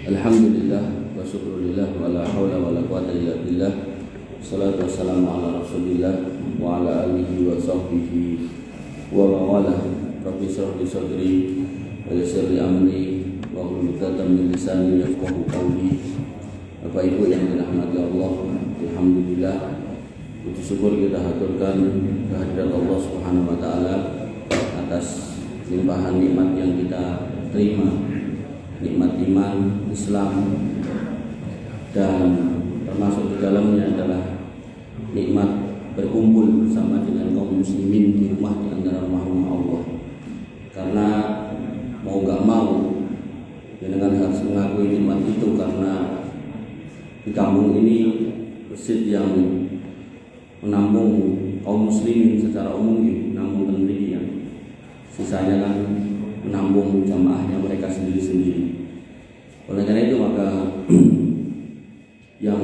Alhamdulillah wa syukurillah wa la hawla wa la quwwata illa billah. Salatu wassalamu ala Rasulillah wa ala alihi wa sahbihi wa mawalah. Rabbi shrah li sadri wa yassir li amri wa hlul 'uqdatam min lisani yafqahu qawli. Bapak Ibu yang dirahmati Allah, alhamdulillah, puji syukur kita haturkan kehadirat Allah Subhanahu wa taala atas limpahan nikmat yang kita terima. Nikmat iman, Islam, dan termasuk di dalamnya adalah nikmat berkumpul bersama dengan kaum muslimin di rumah di antara rumah-rumah Allah. Karena mau gak mau dengan harus mengakui nikmat itu, karena di kampung ini masjid yang menampung kaum muslimin secara umum menampung pendirian, sisanya kan menampung jamaahnya mereka sendiri-sendiri. Oleh karena itu maka yang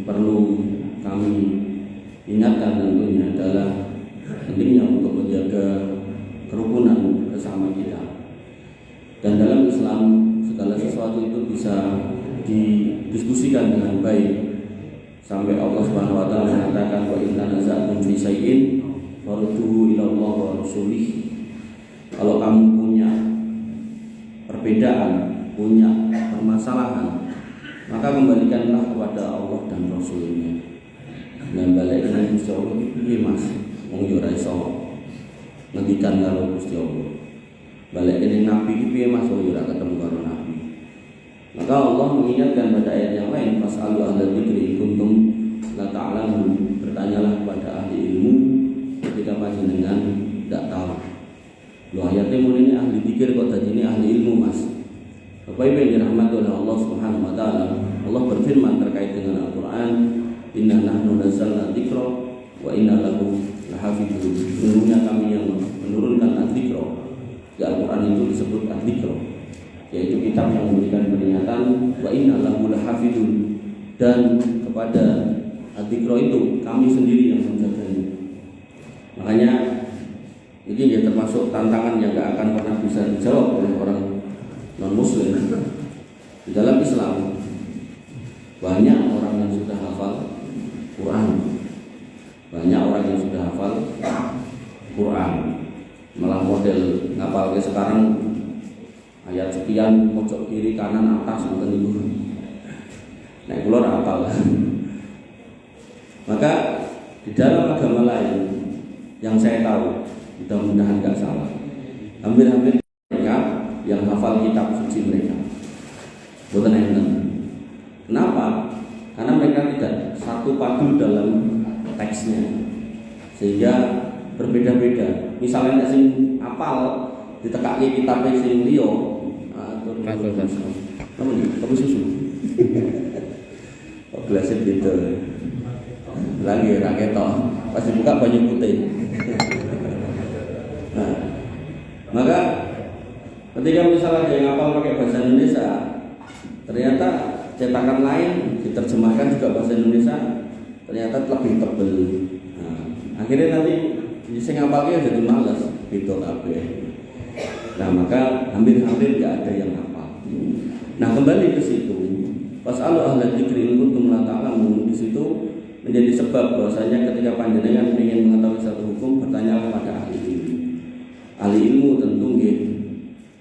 perlu kami ingatkan tentunya adalah pentingnya untuk menjaga kerukunan bersama kita. Dan dalam Islam segala sesuatu itu bisa didiskusikan dengan baik. Sampai Allah Subhanahu wa taala mengatakan wa in tanaza'tum fi syai'in farudduhu ila Allah wa rasulih. Kalau kamu punya perbedaan, punya permasalahan, maka kembalikanlah kepada Allah dan Rasulnya. Dan baliknya Gusti Allah, ini mas, wong yo ora iso ngendikan karo Gusti Allah. Baliknya Nabi piye mas, wong yo ora ketemu karo Nabi. Maka Allah mengingatkan pada ayat yang lain, fas'alu ahla dzikri kuntum la ta'lamun. Bertanyalah kepada ahli ilmu ketika panjenengan tidak tahu. Loh, ayatnya ini ahli dzikir kok tadi ini ahli ilmu mas. Bapak Ibu yang dirahmati oleh Allah Subhanahu wa taala, Allah berfirman terkait dengan Al-Qur'an, "Inna nahnu nazzalna dzikra wa inna lahu lahafizun." Sesungguhnya kami yang menurunkan adzikra. Di Al-Qur'an itu disebut adzikra, yaitu kitab yang memberikan peringatan, wa inna lahu lahafizun, dan kepada adzikra itu kami sendiri yang menjaganya. Makanya ini ya termasuk tantangan yang gak akan pernah bisa dijawab oleh orang non-muslim. Di dalam Islam banyak orang yang sudah hafal Quran, banyak orang yang sudah hafal Quran, malah model ngapal ke sekarang ayat sekian pojok kiri kanan atas mboten niku. Nek kula ora hafal. Maka di dalam agama lain yang saya tahu, mudah-mudahan gak salah, hampir-hampir mereka yang hafal kitab suci mereka boten enten. Kenapa? Karena mereka tidak satu padu dalam teksnya, sehingga berbeda-beda. Misalnya sing hafal ditekake kitab sing liya, kopi susu. Kok gelasnya gitu. Lagi ra ketok, pas dibuka banyu putih. Nah, maka ketika misalnya ada yang hafal pakai bahasa Indonesia, ternyata cetakan lain diterjemahkan juga bahasa Indonesia, ternyata lebih tebel. Nah, akhirnya nanti sing hafalnya jadi malas, gitu kabeh. Nah, maka hampir-hampir tidak ada yang hafal. Nah, kembali ke situ, fas'alu ahla dzikri in kuntum la ta'lamun. Di situ menjadi sebab bahwasanya ketika panjenengan ingin mengetahui satu hukum, bertanyalah pada ahli ilmu. Ahli ilmu tentu nggih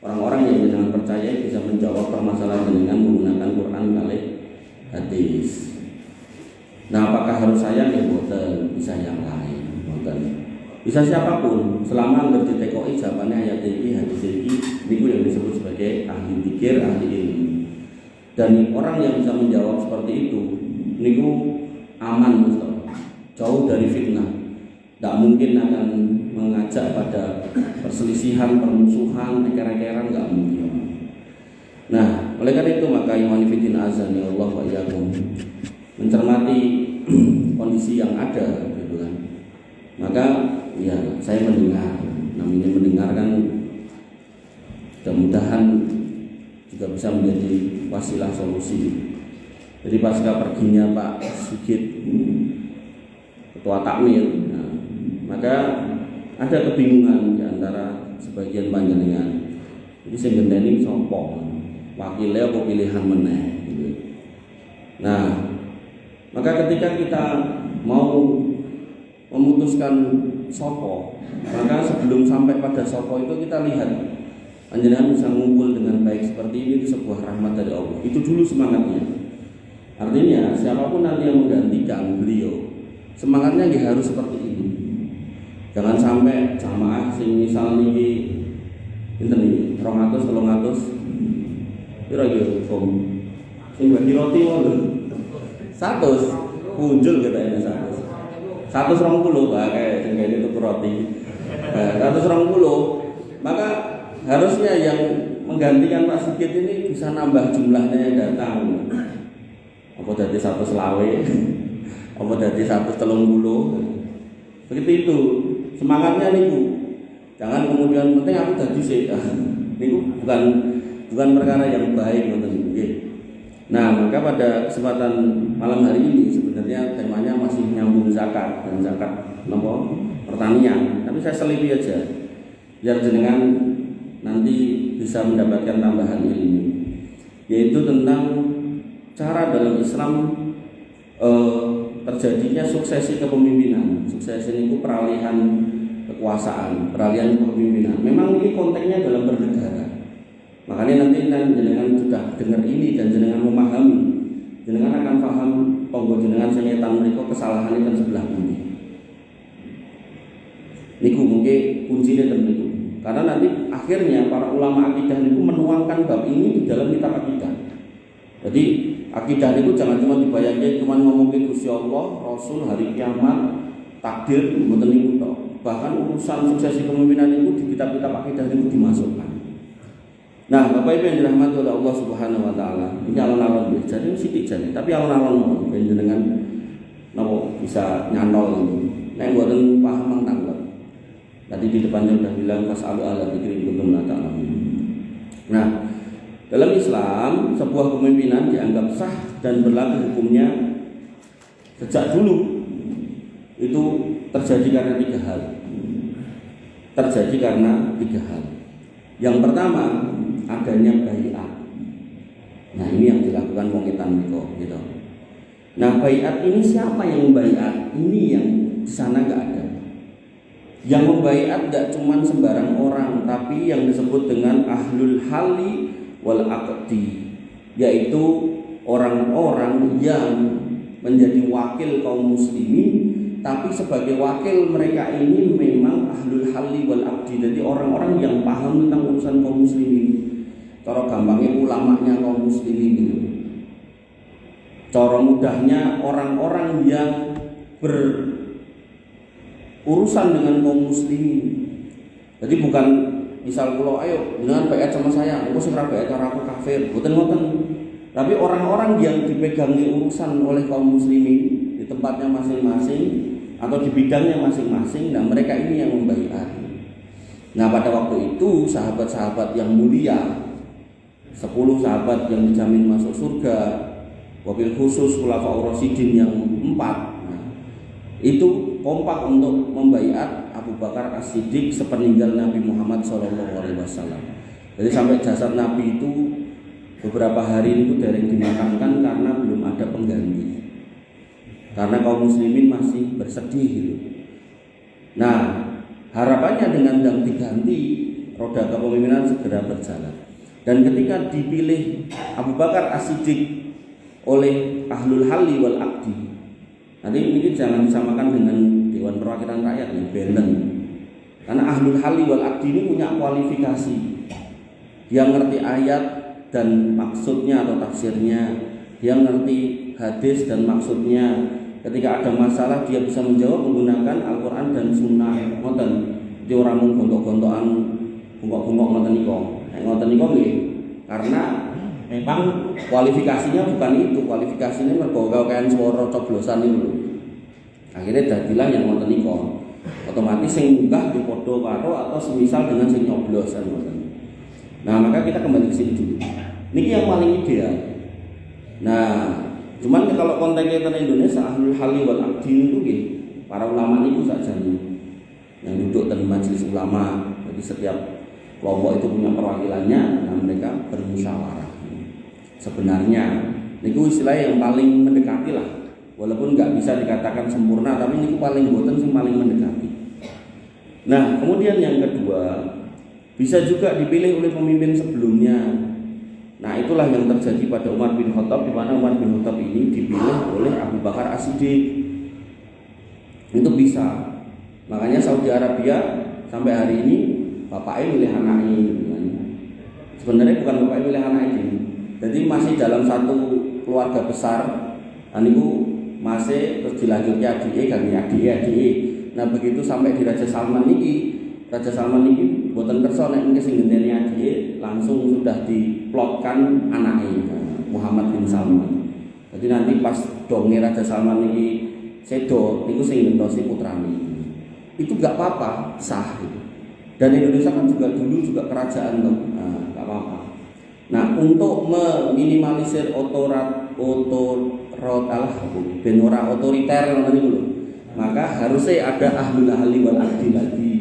orang-orang yang dengan percaya bisa menjawab permasalahan dengan menggunakan Quran kali hadis. Nah, apakah harus saya nih boten, bisa yang lain boten. Bisa siapapun selama ngerti tekoi jawabannya ayat ini, hadis ini, niku yang disebut sebagai ahli dzikir, ahli ilmu. Dan orang yang bisa menjawab seperti itu niku aman, jauh dari fitnah. Tidak mungkin akan mengajak pada perselisihan, permusuhan, eker-ekeran, nggak mungkin. Nah, oleh karena itu maka iman fitin azan ya Allah wa iyyakum, mencermati kondisi yang ada, gitu kan. Maka ya saya mendengar, namanya mendengarkan, mudah-mudahan juga bisa menjadi wasilah solusi. Jadi pasca perginya Pak Sigit, ketua takmir, maka ada kebingungan di antara sebagian panjenengan. Jadi sing gendeni sapa? wakile apa pilihan meneh gitu. Nah, maka ketika kita mau memutuskan sopo, maka sebelum sampai pada sopo itu kita lihat panjenengan bisa ngumpul dengan baik seperti ini, itu sebuah rahmat dari Allah. Itu dulu semangatnya. Artinya siapapun nanti yang menggantikan beliau, semangatnya ya harus seperti ini. Jangan sampai jamaah sing misal niki pinten iki 200 300 kira-kira sing bagi roti lho 100 punjul katanya 120 kayak sing kene tuku roti 120. Maka harusnya yang menggantikan Pak Sigit ini bisa nambah jumlahnya yang datang. Apa dari 100 selawe, apa dari 130. Begitu itu semangatnya niku. Jangan kemudian penting aku dadi sik. Niku bukan perkara yang baik ngoten niku. Nah, maka pada kesempatan malam hari ini sebenarnya temanya masih nyambung zakat dan zakat pertanian. Tapi saya selipi aja biar jenengan nanti bisa mendapatkan tambahan ilmu, yaitu tentang cara dalam Islam terjadinya suksesi kepemimpinan. Suksesi itu peralihan kekuasaan, peralihan kepemimpinan. Memang ini konteksnya dalam bernegara. Makanya nanti jenengan sudah dengar ini dan jenengan memahami, jenengan akan paham tonggo jenengan senyetan mereka kesalahan itu sebelah bumi. Niku mungkin kuncinya tentu. Karena nanti akhirnya para ulama akidah itu menuangkan bab ini di dalam kitab akidah. Jadi akidah itu jangan cuma dibayangkan cuma ngomongin Gusti Allah, Rasul, hari kiamat, takdir, mboten niku tok. Bahkan urusan suksesi kepemimpinan itu di kitab-kitab akidah itu dimasukkan. Nah, Bapak Ibu yang dirahmati oleh Allah Subhanahu wa taala, ini alon-alon jadi sithik jane, tapi alon-alon dengan napa bisa nyantol ini. Nek mboten paham mangtanglet. Tadi di depannya sudah bilang fasalu ala dzikri kuntum la ta'lamun. Nah, dalam Islam sebuah kepemimpinan dianggap sah dan berlaku hukumnya sejak dulu itu terjadi karena tiga hal. Yang pertama adanya baiat. Nah, ini yang dilakukan wong etan niku gitu. Nah, baiat ini siapa yang baiat? Ini yang di sana enggak ada. Yang membaiat tidak cuma sembarang orang, tapi yang disebut dengan ahlul hali wal aqdi, yaitu orang-orang yang menjadi wakil kaum muslimin, tapi sebagai wakil mereka ini memang ahlul hali wal aqdi, jadi orang-orang yang paham tentang urusan kaum muslimin. Cara gampangnya ulamanya kaum muslimin gitu. Cara mudahnya orang-orang yang urusan dengan kaum muslimin. Jadi bukan misal kula ayo dengan baiat sama saya, aku sing ora baiat cara aku kafir, mboten. Tapi orang-orang yang dipegangi urusan oleh kaum muslimin di tempatnya masing-masing atau di bidangnya masing-masing, nah mereka ini yang membaiat. Nah, pada waktu itu sahabat-sahabat yang mulia, 10 sahabat yang dijamin masuk surga, wabil khusus khulafaur rasyidin yang 4, nah, itu kompak untuk membaiat Abu Bakar As-Siddiq sepeninggal Nabi Muhammad SAW. Jadi sampai jasad Nabi itu beberapa hari itu dereng dimakamkan karena belum ada pengganti. Karena kaum muslimin masih bersedih gitu. Nah, harapannya dengan yang diganti roda kepemimpinan segera berjalan. Dan ketika dipilih Abu Bakar As-Siddiq oleh ahlul halli wal aqdi, nanti ini jangan disamakan dengan Dewan Perwakilan Rakyat yang benten. Karena ahlul halli wal aqdi ini punya kualifikasi. Dia ngerti ayat dan maksudnya atau tafsirnya, dia ngerti hadis dan maksudnya. Ketika ada masalah dia bisa menjawab menggunakan Al-Quran dan Sunnah. Ngoten, di orang gontok-gontokan, bungkok-bungkok ngoten niku. Ngoten niku nggih. Karena memang kualifikasinya bukan itu, kualifikasinya mergo kakean swara coblosan itu. Akhirnya dadilah yang ngoten niku. Otomatis sing munggah di padha karo atau semisal dengan sing nyoblos kan ngoten. Nah, maka kita kembali ke sini dulu. Niki yang paling ideal. Nah, cuman kalau konteksnya tentang Indonesia ahlul halli wal aqdi itu nggih, para ulama niku sakjane yang duduk di majelis ulama. Jadi setiap kelompok itu punya perwakilannya dan mereka bermusyawarah. sebenarnya. Niku istilah yang paling mendekati lah. Walaupun nggak bisa dikatakan sempurna, tapi niku paling boten sing paling mendekati. Nah, kemudian yang kedua, bisa juga dipilih oleh pemimpin sebelumnya. Nah, itulah yang terjadi pada Umar bin Khattab, di mana Umar bin Khattab ini dipilih oleh Abu Bakar As-Siddiq. Itu bisa. Makanya Saudi Arabia sampai hari ini bapaknya milih anaknya gitu kan. Sebenarnya bukan bapaknya milih anaknya. Jadi masih dalam satu keluarga besar. Aniku masih terus dilanjutnya adik. Nah, begitu sampai di Raja Salman ini boten kersa nek mengke sing ngenteni adike langsung sudah diplotkan anake Muhammad bin Salman. Jadi nanti pas donge Raja Salman ini sedo niku sing ngentosi putrane. Itu enggak apa-apa, sah gitu. Dan Indonesia kan dulu juga kerajaan tuh. Nah, enggak apa-apa. Nah, untuk meminimalisir otoriter maka harusnya ada ahlul ahli wal aqdi lagi.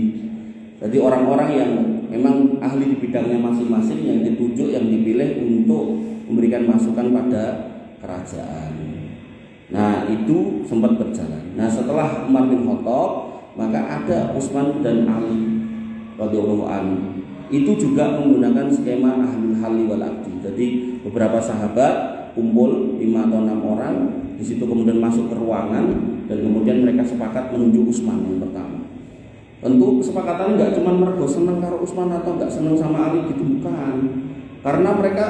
Jadi orang-orang yang memang ahli di bidangnya masing-masing yang ditunjuk, yang dipilih untuk memberikan masukan pada kerajaan. Nah, itu sempat berjalan. Nah, setelah Umar bin Khattab, maka ada Utsman dan Ali radhiyallahu anhu. Itu juga menggunakan skema ahlul halli wal aqdi. Jadi beberapa sahabat kumpul 5 atau 6 orang, di situ kemudian masuk ke ruangan dan kemudian mereka sepakat menunjuk Utsman yang pertama. Tentu kesepakatan enggak cuma mergo seneng karo Utsman atau enggak seneng sama Ali gitu, bukan. Karena mereka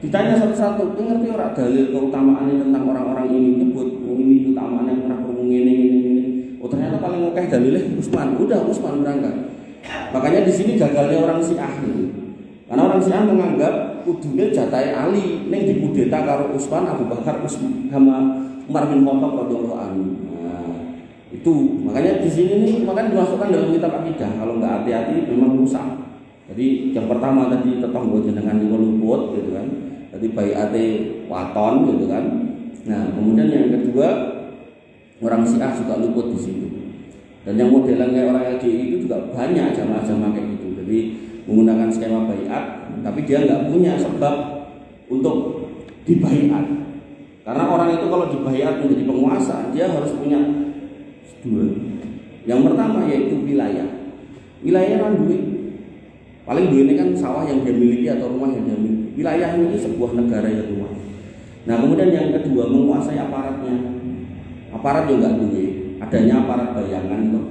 ditanya satu-satu, ngerti ora dalil keutamaannya tentang orang-orang ini, nyebut ini keutamaannya ora krungu ngene. Oh, ternyata paling akeh dalilnya Utsman. Udah Utsman berangkat. Makanya di sini gagalnya orang Syiah gitu. Karena orang Syiah menganggap kudune jatahe Ali ning dikudeta karo Utsman, Abu Bakar, sama Umar bin Khattab radhiyallahu anhu. Itu makanya di sini nih makanya dimasukkan dalam kitab akidah. Kalau nggak hati-hati memang rusak. Jadi yang pertama tadi tetangga jenengan niku luput gitu kan. Jadi baiate waton gitu kan. Nah, kemudian yang kedua orang Syiah juga luput di situ. Dan yang modelan kayak orang LDI itu juga banyak jamaah-jamaah kayak gitu. Jadi menggunakan skema baiat, tapi dia nggak punya sebab untuk dibaiat. Karena orang itu kalau dibaiat menjadi penguasa, dia harus punya dua. Yang pertama yaitu wilayah. Wilayah kan duit. Paling duit ini kan sawah yang dia miliki atau rumah yang dia miliki. Wilayah ini sebuah negara yang luas. Nah, kemudian yang kedua menguasai aparatnya. Aparat juga duit. Adanya aparat bayangan toh.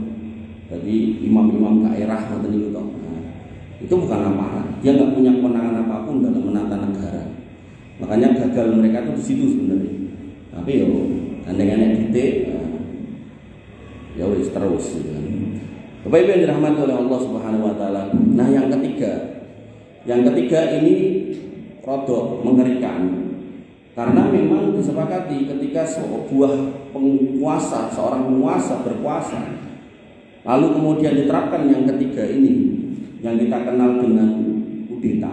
Jadi imam-imam daerah atau itu toh. Nah, itu bukan aparat. Dia nggak punya kewenangan apapun dalam menata negara. Makanya gagal mereka tuh di situ sebenarnya. Tapi yo gandeng-gandeng titik. Ya wis terus gitu kan. Bapak Ibu yang dirahmati oleh Allah Subhanahu wa taala. Nah, yang ketiga ini rodok mengerikan. Karena memang disepakati ketika seorang penguasa berkuasa, lalu kemudian diterapkan yang ketiga ini yang kita kenal dengan kudeta.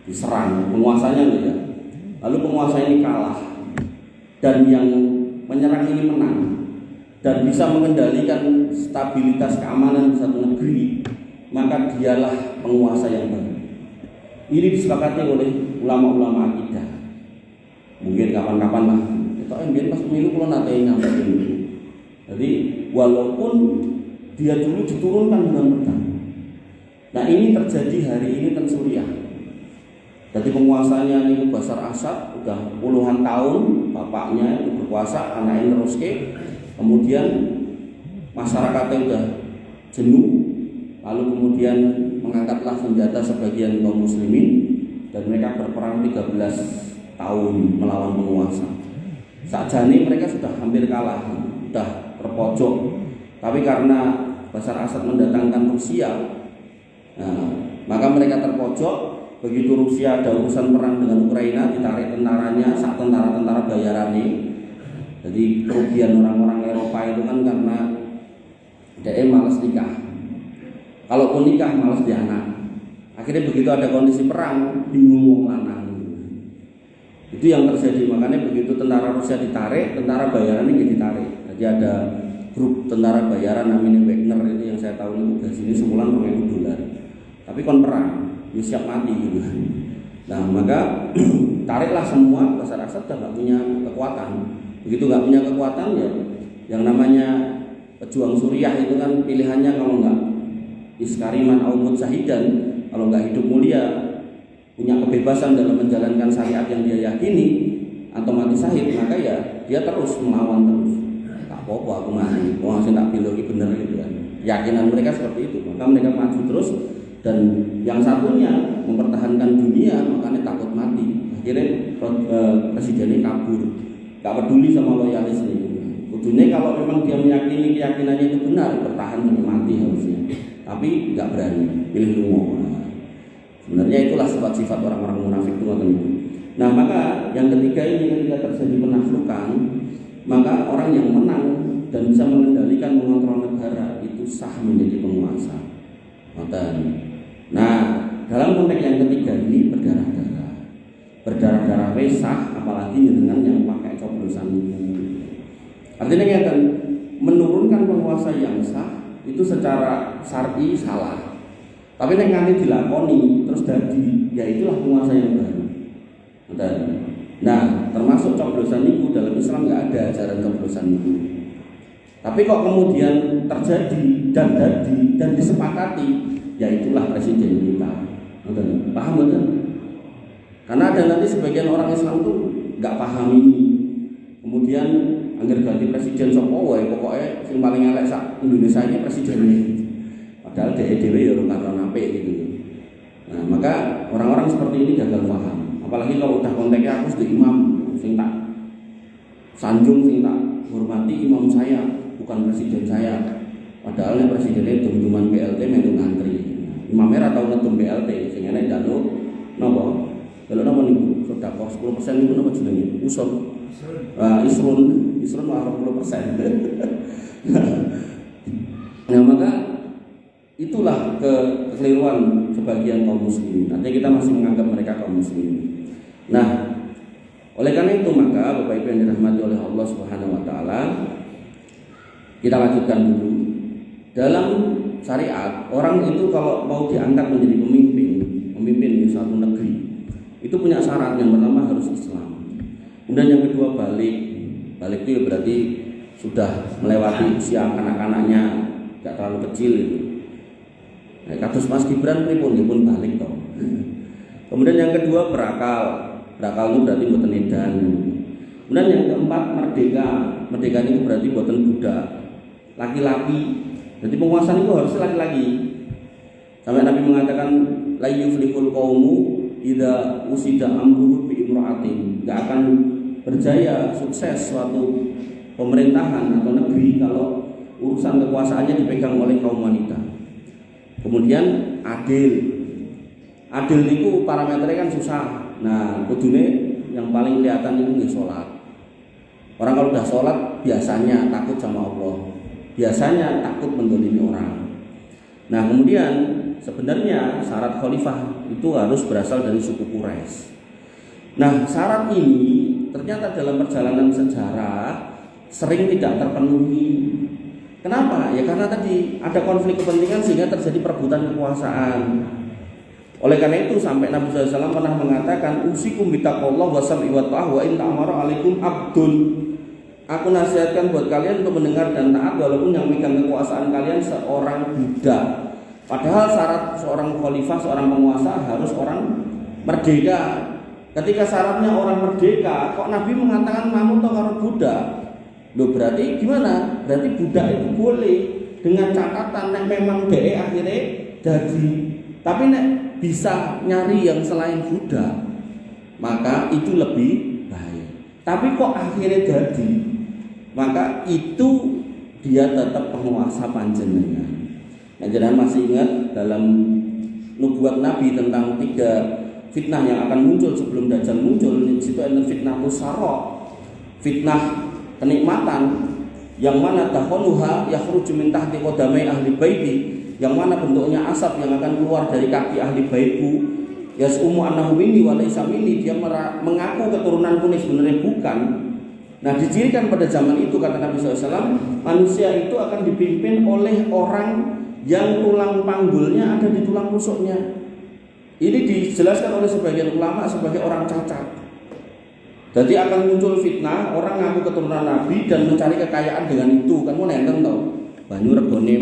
Diserang penguasanya loh ya. Lalu penguasa ini kalah dan yang menyerang ini menang. Dan bisa mengendalikan stabilitas keamanan di satu negeri, maka dialah penguasa yang baik. Ini disepakati oleh ulama-ulama akidah. Mungkin kapan-kapan lah. Itu ambil pas pemilu kalau nanti nyampe ini. Jadi walaupun dia dulu diturunkan dengan pedang. Nah, ini terjadi hari ini di Suriah. Jadi penguasanya ini Bashar Assad udah puluhan tahun, bapaknya itu berkuasa, anaknya teruske. Kemudian masyarakatnya udah jenuh, lalu kemudian mengangkatlah senjata sebagian kaum muslimin dan mereka berperang 13 tahun melawan penguasa. Sakjane mereka sudah hampir kalah, sudah terpojok. Tapi karena Bashar Assad mendatangkan Rusia, maka mereka terpojok. Begitu Rusia ada urusan perang dengan Ukraina, ditarik tentaranya, sak tentara-tentara bayarannya. Jadi kerugian orang-orang Eropa itu kan karena dia malas nikah. Kalaupun nikah malas dia anak. Akhirnya begitu ada kondisi perang, bingung wong lanang. Itu yang terjadi. Makanya begitu tentara Rusia ditarik, tentara bayaran ini ditarik. Jadi ada grup tentara bayaran namanya Wagner itu yang saya tahu itu gajinya sebulan $2.000. Tapi kon perang, dia siap mati gitu. Nah, Nah, maka tariklah semua, Bashar Assad sudah nggak punya kekuatan. Begitu nggak punya kekuatan ya, yang namanya pejuang Suriah itu kan pilihannya kalau nggak iskariman aumut syahidan, kalau nggak hidup mulia, punya kebebasan dalam menjalankan syariat yang dia yakini atau mati syahid, maka ya dia terus melawan terus. Tak apa-apa aku mati, masih tak biologi bener gitu kan. Keyakinan mereka seperti itu, maka mereka maju terus. Dan yang satunya mempertahankan dunia, makanya takut mati. Akhirnya presidennya kabur, gak peduli sama loyalisnya. Ujungnya kalau memang dia meyakini keyakinannya itu benar, bertahan sampai mati harusnya. Tapi gak berani, pilih lungo. Sebenarnya itulah sifat-sifat orang-orang munafik itu. Nah, maka yang ketiga ini ketika terjadi penaklukan, maka orang yang menang dan bisa mengendalikan, mengontrol negara itu sah menjadi penguasa. Nah, dalam konteks yang ketiga ini berdarah-darah sah, apalagi dengan yang pakai coblosan itu. Artinya kan menurunkan penguasa yang sah itu secara syar'i salah. Tapi nek nganti dilakoni terus dadi, ya itulah penguasa yang baru. Nah, termasuk coblosan itu dalam Islam nggak ada ajaran coblosan itu. Tapi kok kemudian terjadi dan disepakati, ya itulah presiden kita. Paham betul? Karena ada nanti sebagian orang Islam tuh nggak paham ini. Kemudian anggar ganti presiden sopo wae, pokoknya yang paling elek sak Indonesia ini presidennya. Padahal dhewe ya ora karo apik gitu. Nah, maka orang-orang seperti ini gagal paham. Apalagi kalau udah konteksnya aku sebagai imam, sing tak sanjung, sing tak hormati imam saya, bukan presiden saya. Padahal presidennya cuma BLT melu ngantri. Imamnya tau ngetum BLT, sing enek jaluk napa? Jaluk napa niku? Sedekah 10% niku napa jenenge? Usul. Isrun 40%. Nah, maka itulah kekeliruan sebagian kaum muslimin. Nanti kita masih menganggap mereka kaum muslimin. Nah, oleh karena itu maka Bapak Ibu yang dirahmati oleh Allah Subhanahu wa taala, kita lanjutkan dulu. Dalam syariat, orang itu kalau mau diangkat menjadi pemimpin di suatu negeri, itu punya syarat. Yang pertama harus Islam. Kemudian yang kedua balik itu berarti sudah melewati usia anak-anaknya, tidak terlalu kecil itu. Nah, kados Mas Gibran pripun balik toh. Kemudian yang kedua berakal itu berarti mboten edan. Kemudian yang keempat merdeka itu berarti mboten budak. Laki-laki. Jadi penguasa itu harus laki-laki. Sampai Nabi mengatakan la yuflihul qaumu idza usida amruhu bi imra'atin. Enggak akan berjaya sukses suatu pemerintahan atau negeri kalau urusan kekuasaannya dipegang oleh kaum wanita. Kemudian adil itu parameternya kan susah. Nah, kudune yang paling kelihatan itu nggih salat. Orang kalau udah sholat biasanya takut sama Allah, biasanya takut mendolimi orang. Nah, kemudian sebenarnya syarat khalifah itu harus berasal dari suku Quraisy. Nah, syarat ini ternyata dalam perjalanan sejarah sering tidak terpenuhi. Kenapa? Ya karena tadi ada konflik kepentingan sehingga terjadi perebutan kekuasaan. Oleh karena itu sampai Nabi SAW pernah mengatakan usikum bitaqwallah wa sam'i wa ta'ah wa in ta'amara alaikum abdun. Aku nasihatkan buat kalian untuk mendengar dan taat walaupun yang megang kekuasaan kalian seorang budak. Padahal syarat seorang khalifah, seorang penguasa harus orang merdeka. Ketika syaratnya orang merdeka, kok Nabi mengatakan namun toh karo budak? Loh berarti gimana? Berarti budak itu boleh dengan catatan nek memang DE akhirnya jadi. Tapi nek bisa nyari yang selain budak, maka itu lebih baik. Tapi kok akhirnya jadi, maka itu dia tetap penguasa panjenengan. Nah, jangan masih ingat dalam nubuat Nabi tentang 3 fitnah yang akan muncul sebelum Dajjal muncul. Di situ ada fitnah musara, fitnah kenikmatan, yang mana taholuha yakhruju min tahti qadamai ahli baiti, yang mana bentuknya asap yang akan keluar dari kaki ahli baitku. Yasumu annahu minni wa laysa minni, dia mengaku keturunanku ini sebenarnya bukan. Nah, dicirikan pada zaman itu kata Nabi SAW, manusia itu akan dipimpin oleh orang yang tulang panggulnya ada di tulang rusuknya. Ini dijelaskan oleh sebagian ulama sebagai orang cacat. Jadi akan muncul fitnah orang ngaku keturunan Nabi dan mencari kekayaan dengan itu. Kan mau nenten tau. Banyu regane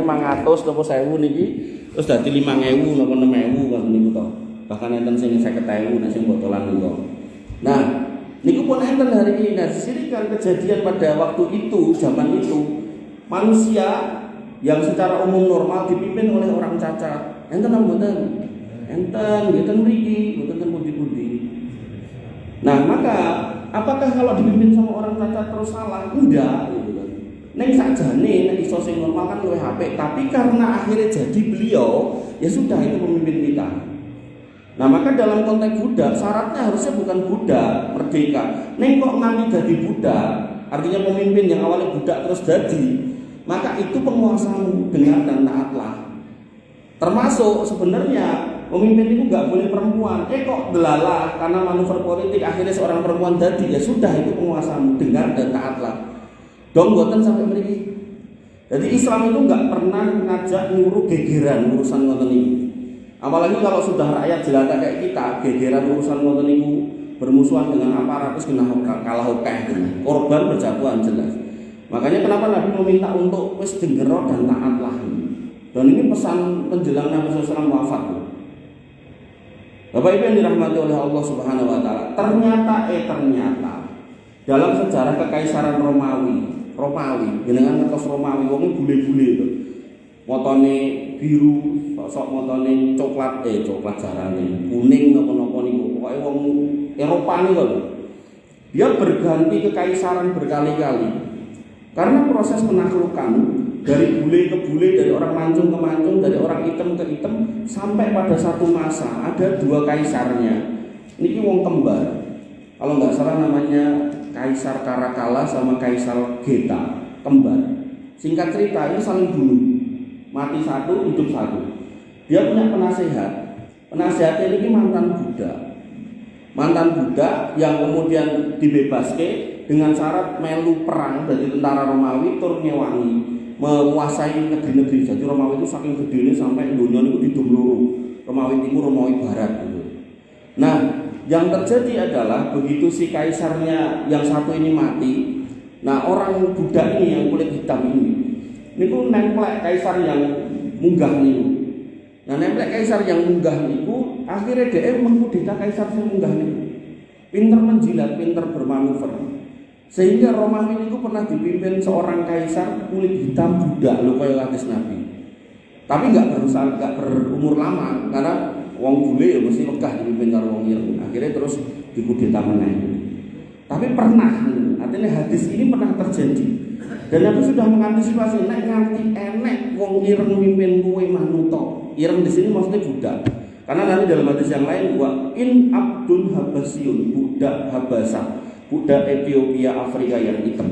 500 napa 1000 niki terus dadi 5000 napa 6000 ngoten niku to. Bahkan enten sing 50.000 nek sing botolan niku. Nah, niku pun enten hari ini. Nah, sini kan kejadian pada waktu itu, zaman itu manusia yang secara umum normal dipimpin oleh orang cacat. Enten apa mboten? Enten, mboten mriki, mboten pundi-pundi. Nah, maka apakah kalau dipimpin sama orang cacat terus salah? Enggak, gitu kan. Ning sakjane nek iso sing normal kan luwih apik, tapi karena akhirnya jadi beliau, ya sudah itu pemimpin kita. Nah, maka dalam konteks budak syaratnya harusnya bukan budak merdeka. Ning kok nganti jadi budak, artinya pemimpin yang awalnya budak terus jadi, maka itu penguasamu, dengar dan taatlah. Termasuk sebenarnya pemimpin itu nggak boleh perempuan. Kok delalah karena manuver politik akhirnya seorang perempuan jadi, ya sudah itu penguasamu, dengar dan taatlah. Dong boten sampai mriki. Jadi Islam itu nggak pernah ngajak nyuruh gegeran urusan ngoten niku. Apalagi kalau sudah rakyat jelata kayak kita, gegeran urusan ngoten niku bermusuhan dengan aparat terus kena kalah akeh. Korban berjatuhan jelas. Makanya kenapa Nabi meminta untuk wis denggero dan taatlah. Dan ini pesan penjelang Nabi SAW wafat. Bapak Ibu yang dirahmati oleh Allah Subhanahu wa taala, ternyata dalam sejarah kekaisaran Romawi, jenengan ngertos Romawi wong bule-bule itu. Motone biru, sok motone coklat jarane, kuning napa-napa niku. Pokoke wong Eropa niku lho. Dia berganti kekaisaran berkali-kali. Karena proses penaklukan dari bule ke bule, dari orang mancung ke mancung, dari orang hitam ke hitam, sampai pada satu masa ada 2 kaisarnya. Niki wong kembar. Kalau nggak salah namanya Kaisar Karakala sama Kaisar Geta, kembar. Singkat cerita ini saling bunuh, mati satu, hidup satu. Dia punya penasehat. Penasehatnya ini mantan budak yang kemudian dibebaskan dengan syarat melu perang dari tentara Romawi tur ngewangi menguasai negeri-negeri. Jadi Romawi itu saking gedene sampai dunia itu didum loro. Romawi Timur, Romawi Barat gitu. Nah, yang terjadi adalah begitu si kaisarnya yang satu ini mati, nah orang budak ini yang kulit hitam ini tuh nemplek kaisar yang munggah nih. Nah, nemplek kaisar yang munggah niku akhirnya dia mengkudeta kaisar yang munggah nih. Pinter menjilat, pinter bermanuver. Sehingga Romawi itu pernah dipimpin seorang kaisar kulit hitam budak lho kaya hadis Nabi. Tapi enggak berumur lama karena wong bule ya mesti megah dipimpin karo wong ireng. Akhirnya terus dikudeta meneh. Tapi pernah, artinya hadis ini pernah terjadi. Dan aku sudah mengantisipasi nek nganti enek wong ireng mimpin kowe manuto. Ireng di sini maksudnya budak. Karena nanti dalam hadis yang lain wa in abdun habasyun, budak Habasa, budak Ethiopia Afrika yang hitam.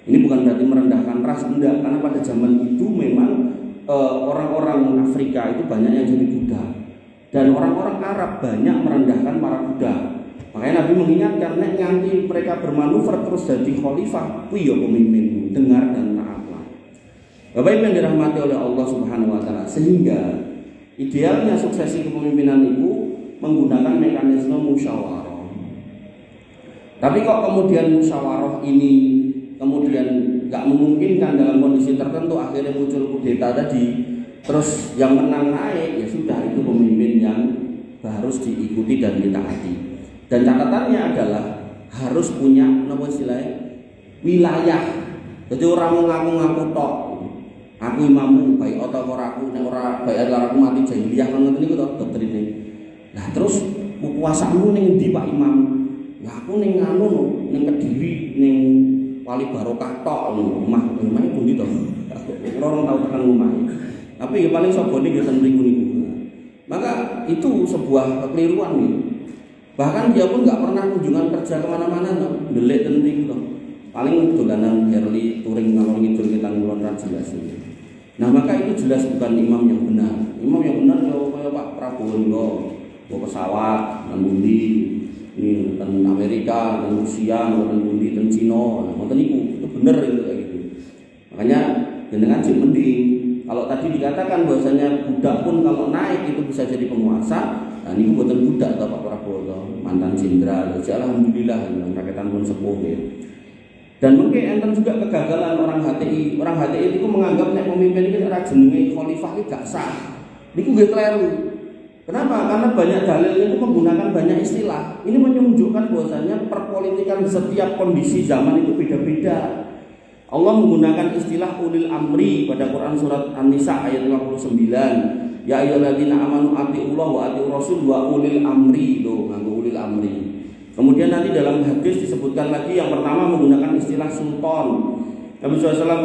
Ini bukan berarti merendahkan ras, enggak, karena pada zaman itu memang orang-orang Afrika itu banyak yang jadi budak. Dan orang-orang Arab banyak merendahkan para budak. Makanya Nabi mengingatkan nek nganti mereka bermanuver terus jadi khalifah, kuwi ya pemimpinmu, dengar dan taatlah. Bapak Ibu yang dirahmati oleh Allah Subhanahu wa taala, sehingga idealnya suksesi kepemimpinan itu menggunakan mekanisme musyawarah. Tapi kok kemudian musyawarah ini kemudian nggak memungkinkan dalam kondisi tertentu, akhirnya muncul kudeta tadi. Terus yang menang naik, ya sudah itu pemimpin yang harus diikuti dan ditaati. Dan catatannya adalah harus punya wilayah. Jadi orang mau ngaku-ngaku tok. Aku imammu, baik atau aku nek ora baik aku mati jahiliyah kan ngoten niku to doktrine. Nah, terus kuasamu ning ndi Pak Imam? Lah aku ning anu ning Kediri ning Wali Barokah tok lho, omahe pundi to? Ora tau tekan omah. Tapi ya paling sobone nggih ten mriku niku. Maka itu sebuah kekeliruan nih. Bahkan dia pun nggak pernah kunjungan kerja kemana-mana, ndelik ten mriku to. Paling dolanan Harley touring ngalor ngidul kita ngulon ra jelas. Nah, maka itu jelas bukan imam yang benar. Imam yang benar ya kaya Pak Prabowo niku, bawa pesawat nang pundi, ini ten Amerika, ten Rusia, ten pundi, ten Cina. Nah, ngoten niku, itu bener itu kayak gitu. Makanya jenengan sing mending kalau tadi dikatakan bahwasanya budak pun kalau naik itu bisa jadi penguasa, nah ini buatan budak atau Pak Prabowo mantan jenderal, jadi alhamdulillah rakyatan pun sepuh ya. Dan mungkin enten juga kegagalan orang HTI. Orang HTI itu menganggap nek pemimpin itu ora jenenge khalifah itu gak sah. Niku nggih kleru. Kenapa? Karena banyak dalil itu menggunakan banyak istilah. Ini menunjukkan bahwasanya perpolitikan setiap kondisi zaman itu beda-beda. Allah menggunakan istilah ulil amri pada Quran surat An-Nisa ayat 59. Ya ayyuhalladzina amanu atiullah wa atiur rasul wa ulil amri. Tuh, nganggo ulil amri. Kemudian nanti dalam hadis disebutkan lagi yang pertama menggunakan istilah sultan. Nabi SAW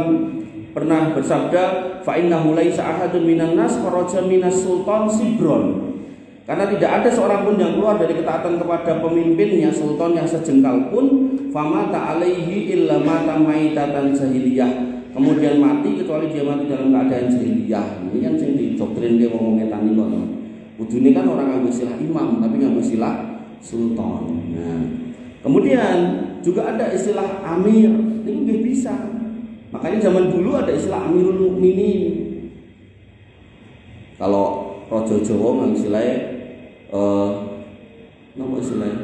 pernah bersabda, fa innahu laisa ahadun minan nas kharaja minas sultan sibron. Karena tidak ada seorang pun yang keluar dari ketaatan kepada pemimpinnya, sultan yang sejengkal pun, famata alaihi illa mata maitatan jahiliyah. Kemudian mati kecuali dia mati dalam keadaan jahiliyah. Ini kan sing didoktrin dia ngomong ngetan iki kok. Kudune kan orang ngambil istilah imam, tapi ngambil istilah sultan. Nah, kemudian juga ada istilah amir. Ini nggih bisa. Makanya zaman dulu ada istilah Amirul Mukminin. Kalau Raja Jawa nang istilahnya napa istilahnya?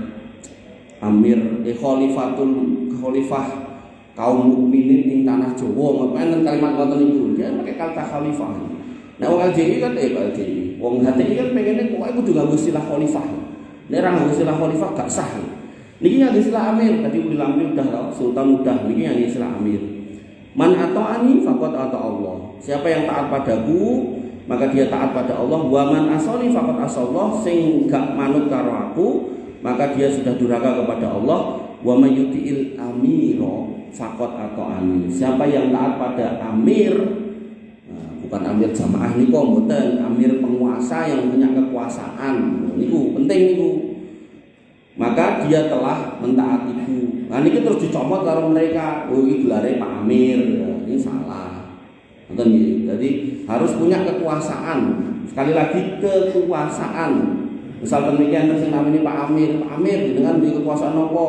Amir khalifah kaum mukminin ing tanah Jawa. Ngapain kalimat ngoten niku? Dia pakai kata khalifah. Nah wong LDI kan LDI. Wong HTI kan pengennya pokoke kudu nganggo istilah khalifah. Nek ora nganggo istilah khalifah gak sah. Niki nganggo istilah amir. Tadi ulil amri udah, sultan udah. Niki nganggo istilah amir. Man ata'ani faqad ata Allah. Siapa yang taat padaku, maka dia taat pada Allah. Wa man asani faqad asallah. Sing gak manut karo aku, maka dia sudah durhaka kepada Allah. Wa may yuti'il amira faqad ata'ani. Siapa yang taat pada amir, bukan amir jamaah niku mboten, amir penguasa yang punya kekuasaan. Niku penting niku. Maka dia telah mentaatiku. Nah niki terus dicomot karo mereka. Oh iki gelare Pak Amir. Ini salah. Ngoten nggih. Jadi harus punya kekuasaan. Sekali lagi kekuasaan. Misal demikian terus namanya Pak Amir. Pak Amir dengan duwe kekuasaan apa?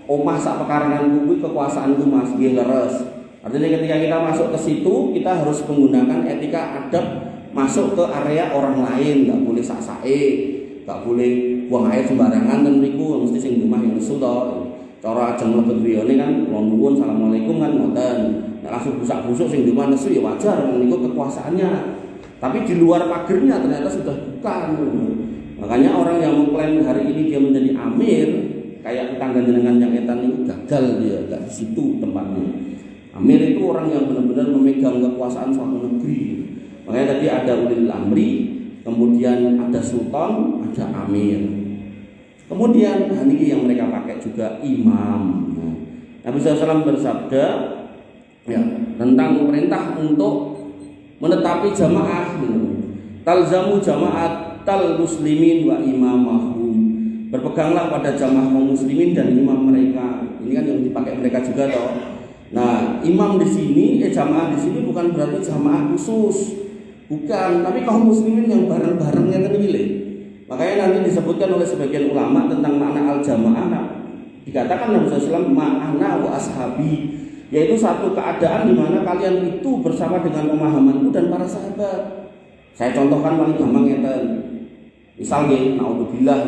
Omah sak pekarangan kuwi kekuasaanku Mas nggih leres. Artinya ketika kita masuk ke situ, kita harus menggunakan etika adab masuk ke area orang lain, nggak boleh sak-sake, nggak boleh buang air sembarangan dan niku mesti sing rumah yang nesu to. Cara ajeng mlebet griyane kan kula nuwun asalamualaikum kan ngoten. Nek langsung busak-busuk sing rumah nesu ya wajar, niku kekuasaannya. Tapi di luar pagernya ternyata sudah bukan. Makanya orang yang mengklaim hari ini dia menjadi amir, kayak tetangga jenengan yang etan itu gagal dia, enggak di situ tempatnya. Amir itu orang yang benar-benar memegang kekuasaan suatu negeri. Makanya tadi ada ulil amri, kemudian ada sultan, ada amir. Kemudian ini yang mereka pakai juga imam. Nabi SAW bersabda ya, tentang perintah untuk menetapi jamaah. Talzamu jama'at tal muslimin wa imamahum. Berpeganglah pada jamaah kaum muslimin dan imam mereka. Ini kan yang dipakai mereka juga toh. Nah, imam di sini, jamaah di sini bukan berarti jamaah khusus, bukan, tapi kaum muslimin yang bareng-barengnya kan ini. Makanya nanti disebutkan oleh sebagian ulama tentang makna al-jamaah. Dikatakan Nabi SAW ma'ana wa ashabi, yaitu satu keadaan di mana kalian itu bersama dengan pemahamanku dan para sahabat. Saya contohkan paling gampang ngeten. Misalnya, naudzubillah,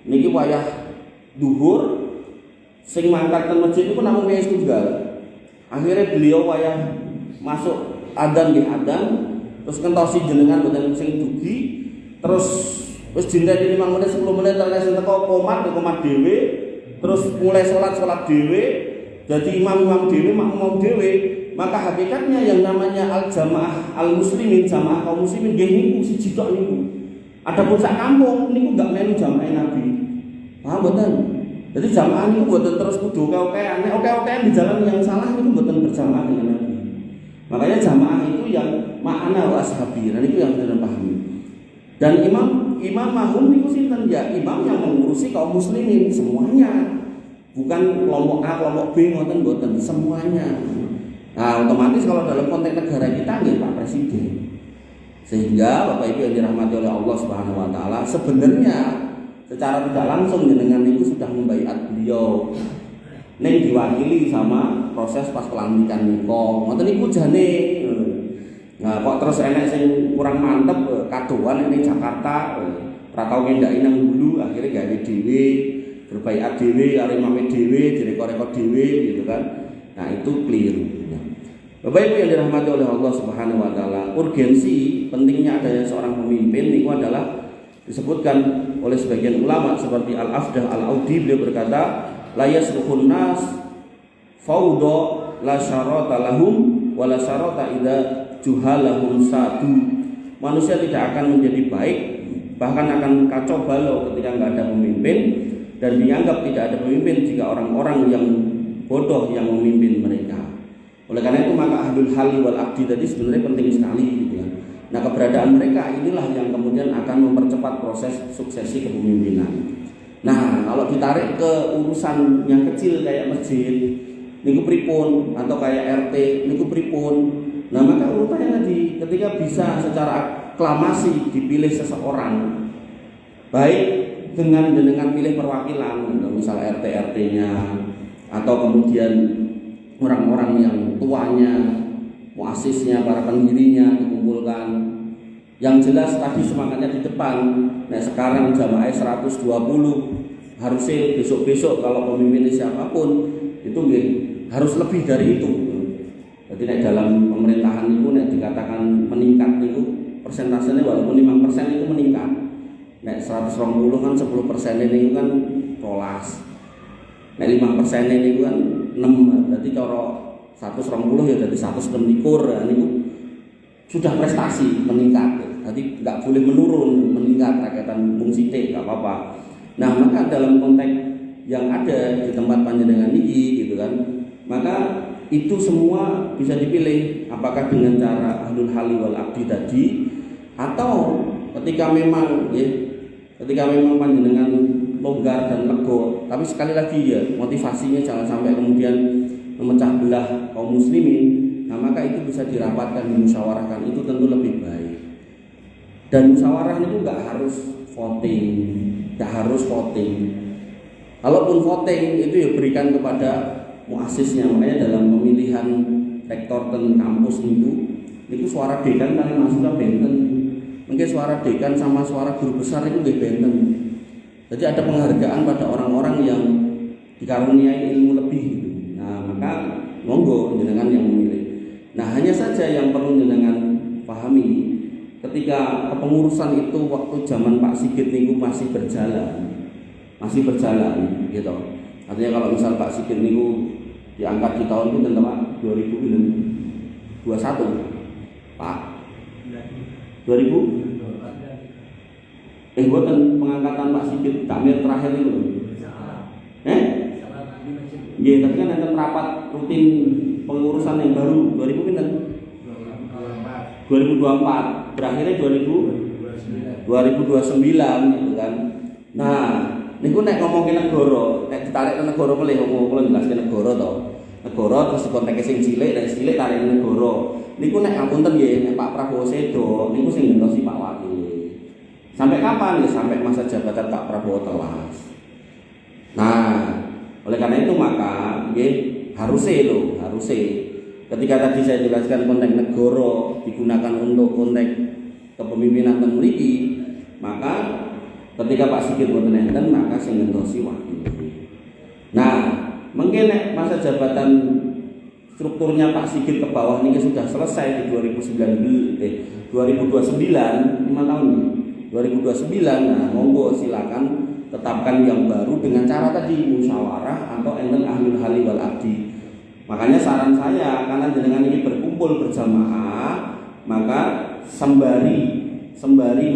niki wayah duhur, sing mangkat ke masjid itu namung wis tunggal. Akhirnya beliau wayah masuk adzan di adzan, terus kentosi jenengan boten sing dugi, terus wis dinteni 5 menit 10 menit terus teko komat dhewe, terus mulai salat dhewe, jadi imam dhewe, makmum dhewe, maka hakikatnya yang namanya al-jamaah al-muslimin, jamaah kaum muslimin nggih niku siji tok niku. Adapun sak kampung niku enggak melu jamaah Nabi. Paham mboten? Jadi jamaah itu buatan terus kudu oke-okean. Nek oke-okean di jalan yang salah itu buatan berjamaah dengan Nabi. Makanya jamaah itu yang ma'ana wa ashabi. Nah itu yang kita pahami. Dan imam mahum itu sinten ya, imam yang mengurusi kaum muslimin semuanya. Bukan kelompok A, kelompok B, ngoten boten, semuanya. Nah, otomatis kalau dalam konteks negara kita nih Pak Presiden. Sehingga Bapak Ibu yang dirahmati oleh Allah Subhanahu wa taala, sebenarnya secara tidak langsung jenengan itu sudah membaiat beliau. Ning diwakili sama proses pas pelantikan niko. Ngoten niku jane. Nah, kok terus enek sing kurang mantep kadoan ini Jakarta, ora tau ngendaki nang Hulu, akhirnya gawe dhewe, berbaikat dhewe, karo imame dhewe, direko-reko dhewe gitu kan. Nah, itu keliru. Bapak Ibu yang dirahmati oleh Allah Subhanahu wa taala, urgensi pentingnya adanya seorang pemimpin itu adalah disebutkan oleh sebagian ulama seperti Al-Afdah Al-Audi, beliau berkata, la yasruhun nas fawda la syarata lahum wa la syarata idza juhalahum sadu. Manusia tidak akan menjadi baik, bahkan akan kacau balau ketika nggak ada pemimpin, dan dianggap tidak ada pemimpin jika orang-orang yang bodoh yang memimpin mereka. Oleh karena itu maka ahlul hali wal aqdi tadi sebenarnya penting sekali gitu ya. Nah, keberadaan mereka inilah yang kemudian akan mempercepat proses suksesi kepemimpinan. Nah, kalau ditarik ke urusan yang kecil kayak masjid, niku pripun, atau kayak RT, niku pripun. Nah, maka urutannya tadi ketika bisa secara aklamasi dipilih seseorang, baik dengan pilih perwakilan, misal RT-RT-nya, atau kemudian orang-orang yang tuanya, muasisnya, para pendirinya dikumpulkan. Yang jelas tadi semangatnya di depan. Nah, sekarang jamaah 120, harusnya besok-besok kalau pemimpinnya siapapun itu harus lebih dari itu. Jadi dalam pemerintahan itu dikatakan meningkat itu persentasenya walaupun 5% itu meningkat. Nek 120 kan 10% ini kan rolas. Nek 5% ini kan 6, berarti cara 120 ya jadi 126 ya, ini sudah prestasi meningkat. Jadi nggak boleh menurun, meningkat rakyatan mung sithik nggak apa-apa. Nah, maka dalam konteks yang ada di tempat panjenengan ini gitu kan, maka itu semua bisa dipilih apakah dengan cara ahlul hali wal aqdi tadi, atau ketika memang panjenengan longgar dan lego, tapi sekali lagi ya motivasinya jangan sampai kemudian memecah belah kaum muslimin. Nah, maka itu bisa dirapatkan, dimusyawarahkan, itu tentu lebih baik. Dan musyawarah itu nggak harus voting. Kalaupun voting itu ya berikan kepada muasisnya. Makanya dalam pemilihan rektor dan kampus itu suara dekan kali masuknya benten. Mungkin suara dekan sama suara guru besar itu nggih benten. Jadi ada penghargaan pada orang-orang yang dikaruniai ilmu lebih gitu. Nah, maka monggo jenengan yang memilih. Nah, hanya saja yang perlu jenengan pahami, ketika kepengurusan itu waktu zaman Pak Sigit niku masih berjalan gitu. Artinya kalau misal Pak Sigit niku diangkat di tahun itu Pak 2021 Pak 2000 buatan pengangkatan Pak Sigit takmir terakhir itu iya, tapi kan ada rapat rutin pengurusan yang baru 2024 berakhirnya 2029 gitu kan. Nah, niku nek ngomongin negara, nek ditarik ke negara melih kula jelaskan negara to. Negara terus dikonteks sing cilik, nek cilik tarik negara. Niku nek ngapunten nggih, nek Pak Prabowo sedo niku sing ngentosi Pak Wakil. Sampai kapan ya? Sampai masa jabatan Pak Prabowo telas. Nah, oleh karena itu maka harusnya ketika tadi saya jelaskan konteks negara digunakan untuk konteks kepemimpinan dan mriki, maka ketika Pak Sigit mboten enten maka sing ngentosi wakil. Nah, mungkin masa jabatan strukturnya Pak Sigit ke bawah ini sudah selesai di 2029, 5 tahun ini. 2029, nah monggo silakan tetapkan yang baru dengan cara tadi musyawarah atau enten ahlul hali wal aqdi. Makanya saran saya, karena jenengan ini berkumpul berjamaah, maka sembari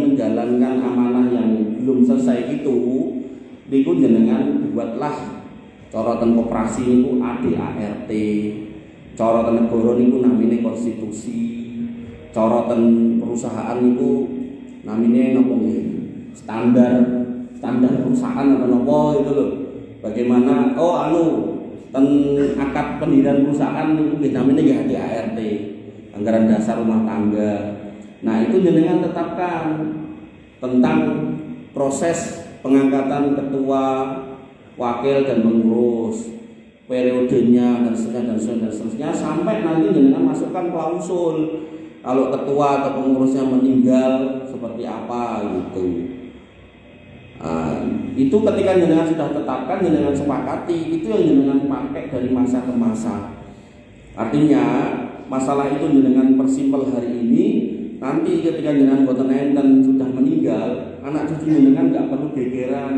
menjalankan amanah yang belum selesai itu, niku jenengan buatlah corotan koperasi niku ADART, corotan negara niku namine konstitusi, corotan perusahaan niku namanya nopo standar perusahaan atau nopo itu loh. Bagaimana ten akad pendirian perusahaan itu namanya ya ADART, anggaran dasar rumah tangga. Nah, itu jenengan tetapkan tentang proses pengangkatan ketua, wakil dan pengurus, periodenya dan seterusnya sampai nanti jenengan masukkan klausul kalau ketua atau pengurusnya meninggal seperti apa gitu. Itu ketika jenengan sudah tetapkan, jenengan sepakati, itu yang jenengan pakai dari masa ke masa. Artinya masalah itu jenengan persimpel hari ini, nanti ketika jenengan boten enten sudah meninggal, anak cucu jenengan nggak perlu gegeran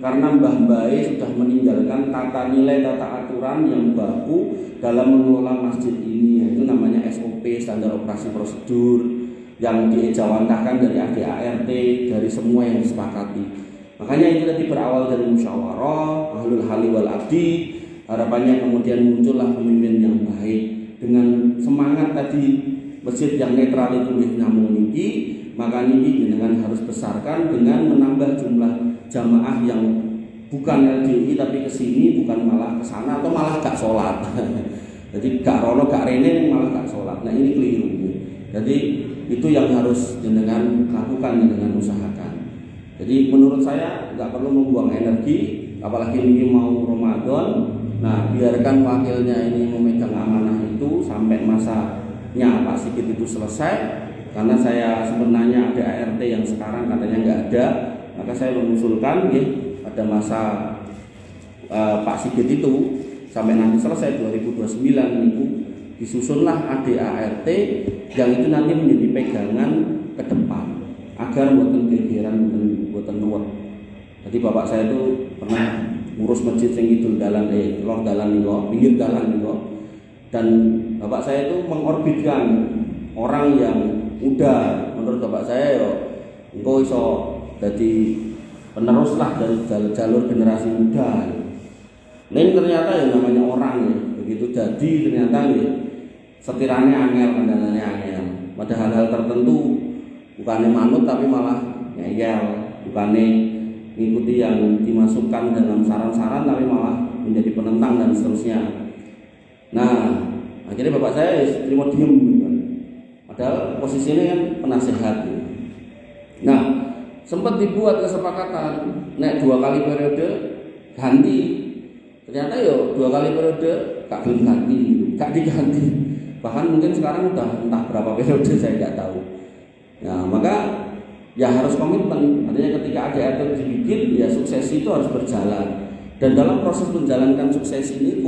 karena mbah-mbah sudah meninggalkan tata nilai, tata aturan yang baku dalam mengelola masjid ini, yaitu namanya SOP, standar operasi prosedur, yang diejawantahkan dari ADART, dari semua yang disepakati. Makanya itu tadi berawal dari musyawarah, ahlul hali wal aqdi, harapannya kemudian muncullah pemimpin yang baik dengan semangat tadi masjid yang netral itu nyamung niki, maka niki dengan harus besarkan dengan menambah jumlah jamaah yang bukan LDI tapi kesini, bukan malah kesana atau malah gak sholat. Jadi gak rono gak rene malah gak sholat. Nah ini keliru. Jadi itu yang harus jenengan lakukan, jenengan usahakan. Jadi menurut saya nggak perlu membuang energi, apalagi ini mau Ramadan. Nah biarkan wakilnya ini memegang amanah itu sampai masanya Pak Sigit itu selesai. Karena saya sebenarnya ada ART yang sekarang katanya nggak ada, maka saya mengusulkan pada masa Pak Sigit itu sampai nanti selesai 2029 itu disusunlah ADART yang itu nanti menjadi pegangan ke depan agar buatan gegeran, buatan ruwet. Jadi bapak saya itu pernah ngurus masjid sing kidul dalan lor dalan niku, pinggir dalan niku. Dan bapak saya itu mengorbitkan orang yang muda. Menurut bapak saya yo engko iso dadi penerus lah dari jalur generasi muda. Ini ternyata yang namanya orang ya, begitu jadi ternyata ya setirannya angel, kandangannya angel. Pada hal-hal tertentu bukannya manut tapi malah ngeyel, bukannya mengikuti yang dimasukkan dalam saran-saran tapi malah menjadi penentang dan seterusnya. Nah, akhirnya bapak saya terima diem gitu. Padahal posisinya kan penasehat gitu. Nah, sempat dibuat kesepakatan naik 2 kali periode ganti. Ternyata yo 2 kali periode gak ganti, gak diganti. Bahkan mungkin sekarang udah entah berapa periode saya nggak tahu. Nah, maka ya harus komitmen. Artinya ketika ADART dibikin, ya suksesi itu harus berjalan. Dan dalam proses menjalankan suksesi ini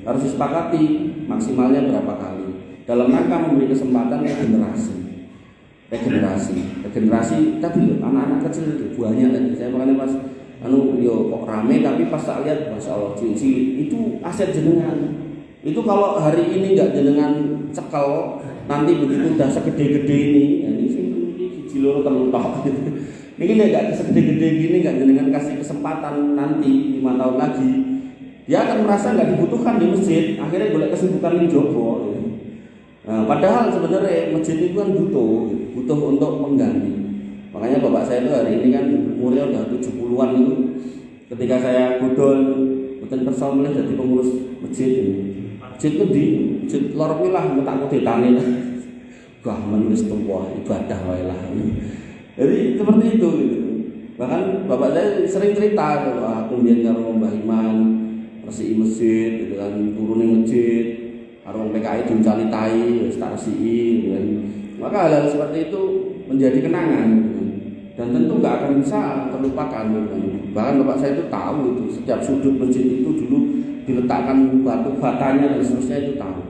harus disepakati maksimalnya berapa kali. Dalam rangka memberi kesempatan regenerasi tadi anak-anak kecil itu buahnya tadi saya makanya pas kok rame tapi pas tak lihat masya Allah cilik itu aset jenengan. Itu kalau hari ini nggak jenengan cekal, nanti begitu udah segede-gede ini, ya ini sih loro terlutok. Ini nggak segede-gede gini, nggak jenengan kasih kesempatan nanti 5 tahun lagi, dia akan merasa nggak dibutuhkan di masjid. Akhirnya boleh kesibukan di jopo. Nah, padahal sebenarnya masjid itu kan butuh untuk mengganti. Makanya bapak saya itu hari ini kan umurnya udah 70-an itu. Ketika saya budol, betul persau mulai jadi pengurus masjid ini. Masjid itu di lor kuwi lah tak kudetane. Wah, menulis tuwa ibadah wae lah. Jadi seperti itu gitu. Bahkan bapak saya sering cerita aku mbiyen karo Mbah Iman resiki masjid gitu kan, turune masjid karo PKI diuncali tai wis tak resiki gitu kan. Maka hal-hal seperti itu menjadi kenangan gitu. Dan tentu nggak akan bisa terlupakan gitu kan. Bahkan bapak saya itu tahu itu setiap sudut masjid itu dulu diletakkan batu batanya dan seterusnya itu tahu.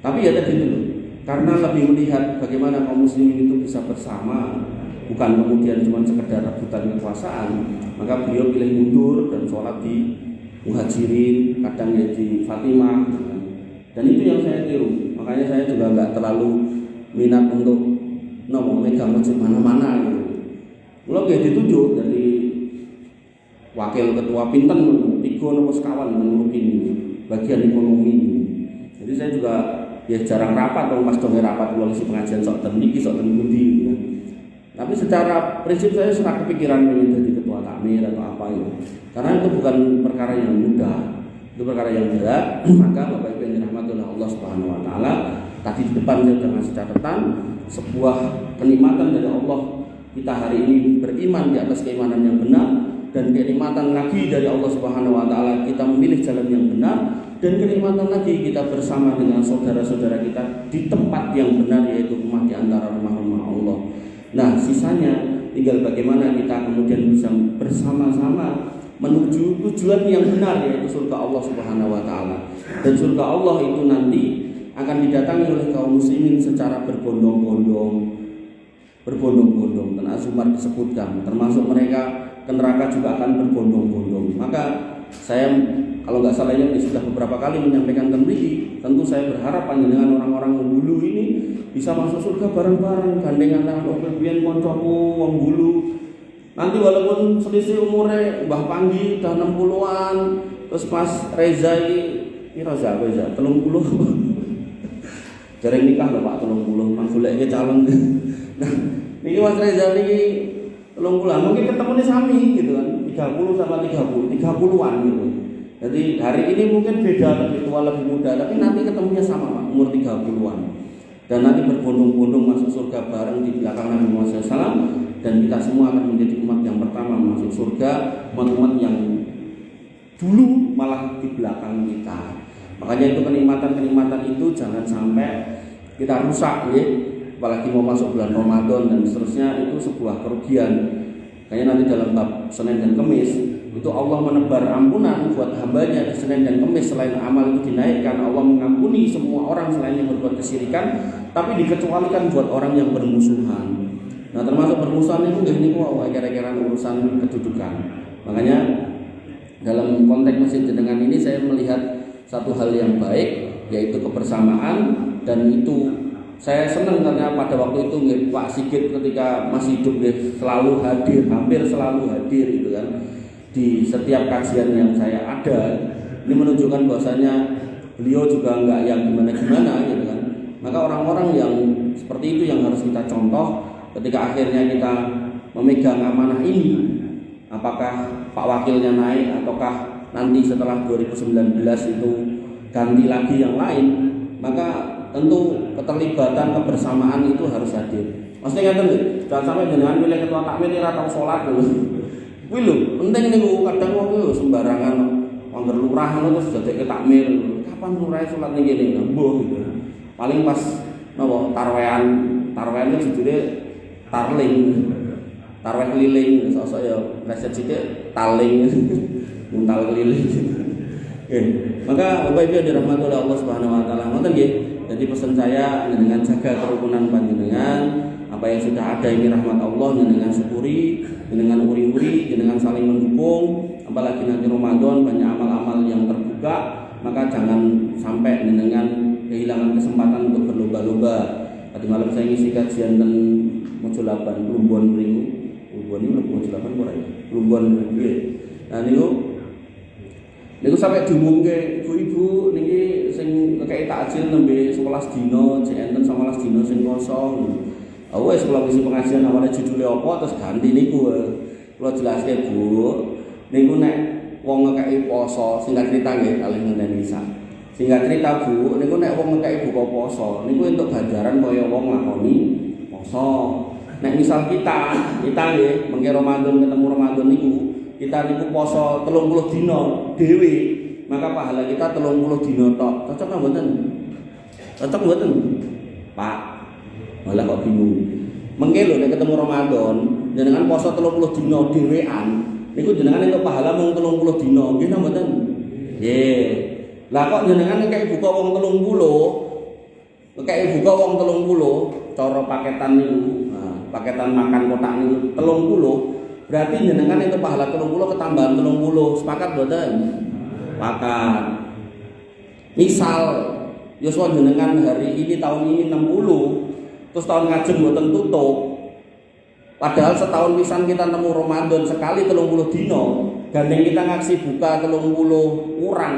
Tapi ya tadi dulu, karena lebih melihat bagaimana kaum muslimin itu bisa bersama, bukan kemudian cuma sekedar rebutan kekuasaan, maka beliau pilih mundur dan sholat di Muhajirin, kadang ya di Fatimah, dan itu yang saya tiru. Makanya saya juga nggak terlalu minat untuk megang masjid mana-mana gitu. Kalau kayak ditunjuk dari wakil ketua Pinten, 3 nopo sekawan mungkin bagian ekonomi. Jadi saya juga ya jarang rapat kalau pas dongeng rapat kalau isi pengajian sok ten niki sok ten pundi gitu. Tapi secara prinsip saya sudah kepikiran ingin jadi ketua takmir atau apa gitu. Karena itu bukan perkara yang mudah, itu perkara yang berat. Maka Bapak Ibu yang dirahmati oleh Allah Subhanahu Wa Taala, tadi di depan saya sudah ngasih catatan sebuah kenikmatan dari Allah. Kita hari ini beriman di atas keimanan yang benar, dan kenikmatan lagi dari Allah Subhanahu Wa Taala kita memilih jalan yang benar. dan kenikmatan lagi kita bersama dengan saudara-saudara kita di tempat yang benar, yaitu rumah di antara rumah-rumah Allah. Nah, sisanya tinggal bagaimana kita kemudian bisa bersama-sama menuju tujuan yang benar, yaitu surga Allah Subhanahu wa taala. Dan surga Allah itu nanti akan didatangi oleh kaum muslimin secara berbondong-bondong. Dan Azumar disebutkan, termasuk mereka ke neraka juga akan berbondong-bondong. Maka saya kalau nggak salah ini sudah beberapa kali menyampaikan kembali, tentu saya berharap dengan orang-orang wong Bulu ini bisa masuk surga bareng-bareng, gandengan tangan opebian koncoku wong Bulu. Nanti walaupun selisih umurnya Mbah Panggi udah 60-an, terus Mas Reza ini Reza 30. Jarang nikah lho Pak 30, mang goleke calon. Nah, ini Mas Reza ini 30, mungkin ketemunya sami gitu kan, 30 sama 30-an gitu. Jadi hari ini mungkin beda, lebih tua lebih muda, tapi nanti ketemunya sama Pak, umur 30-an. Dan nanti berbondong-bondong masuk surga bareng di belakang Nabi Muhammad SAW, dan kita semua akan menjadi umat yang pertama masuk surga, umat-umat yang dulu malah di belakang kita. Makanya itu kenikmatan-kenikmatan itu jangan sampai kita rusak ya. Apalagi mau masuk bulan Ramadan dan seterusnya, itu sebuah kerugian. Kayaknya nanti dalam bab Senin dan Kamis itu Allah menebar ampunan buat hambanya di Senin dan Kamis. Selain amal itu dinaikkan, Allah mengampuni semua orang selain yang berbuat kesyirikan, tapi dikecualikan buat orang yang bermusuhan. Nah, termasuk bermusuhan itu ini kira-kira urusan kedudukan. Makanya dalam konteks masjid jenengan ini saya melihat satu hal yang baik, yaitu kebersamaan. Dan itu saya senang karena pada waktu itu Pak Sigit ketika masih hidup selalu hadir, hampir selalu hadir gitu kan, di setiap kajian yang saya ada. Ini menunjukkan bahwasanya beliau juga enggak yang gimana-gimana gitu kan. Maka orang-orang yang seperti itu yang harus kita contoh ketika akhirnya kita memegang amanah ini. Apakah Pak Wakilnya naik ataukah nanti setelah 2019 itu ganti lagi yang lain, maka tentu keterlibatan kebersamaan itu harus hadir. Maksudnya kan jangan sampai jenengan milih ketua takmir ora tau salat lho. Kuwi lho, penting niku kadang wong yo sembarangan wong lurah ngono terus dadekke takmir. Kapan lurah salat ning kene? Mbuh gitu. Paling pas napa tarwehan itu judule tarling. Tarweh keliling, sosok ya reset sithik taling. Muntal keliling. Maka Bapak Ibu dirahmati oleh Allah Subhanahu wa taala. Ngoten nggih. Jadi pesan saya dengan jaga kerukunan panjenengan, apa yang sudah ada ini rahmat Allah, dengan syukuri, dengan uri-uri, dengan saling mendukung. Apalagi nanti Ramadan banyak amal-amal yang terbuka, maka jangan sampai dengan kehilangan kesempatan untuk berlomba-lomba. Tadi malam saya ngisi kajian dan Mojolaban Plumbon mriku. Plumbon ini Mojolaban ora ya? Plumbon nggih. Nah niku sampai diumumke ibu-ibu niki sing kekek takjil nembe 11 dina, cek enten 19 dina sing kosong. Wis kula ngisi pengajian awalnya judule apa terus ganti niku. Kula jelaske Bu, niku nek wong ngekeki poso, singkat cerita nggih kalih ngenteni isa. Singkat cerita Bu, niku nek wong ngekeki buka poso, niku entuk ganjaran kaya wong nglakoni poso. Nek misal kita nggih mengke Ramadan ketemu Ramadan niku kita niku poso 30 dina dhewe, maka pahala kita 30 dina tok. Cocok nggak mboten? Cocok mboten? Pak, malah kok bingung. Mengke lho nek ketemu Ramadan, jenengan poso 30 dina dhewean, niku jenengan entuk pahala mung 30 dina. Nggih napa mboten? Nggih. Lah kok jenengan nek buka wong 30, nek buka wong 30 cara paketan niku, paketan makan kotak niku 30. Berarti jenengan itu pahala 30 ketambahan 30. Sepakat mboten? Sepakat. Misal yuswa jenengan hari ini tahun ini 60, terus tahun ngajeng mboten tutup. Padahal setahun pisan kita nemu Ramadan sekali 30 dino, gandeng kita ngaksi buka 30 kurang,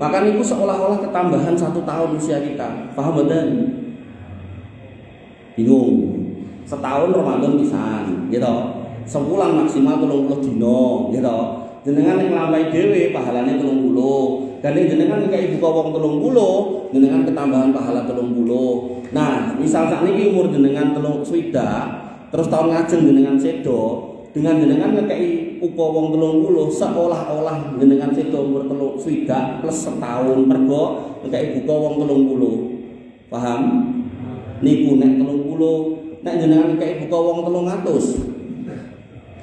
maka niku seolah-olah ketambahan 1 tahun usia kita. Paham mboten? Bingung. Setahun Ramadan pisan, gitu. Sebulan maksimal 30 dino, gitu. Jenengan yang nglampahi dhewe pahalane 30. Gandeng jenengan nek buka wong 30, jenengan ketambahan pahala 30. Nah, misal sakniki umur jenengan 30 terus tahun ngajeng jenengan sedo, dengan jenengan ngekeki upa wong 30 seolah-olah jenengan sedo umur 30 plus setahun mergo nek buka wong 30. Paham? Niku nek 30 nek jenengan kek buka wong 300.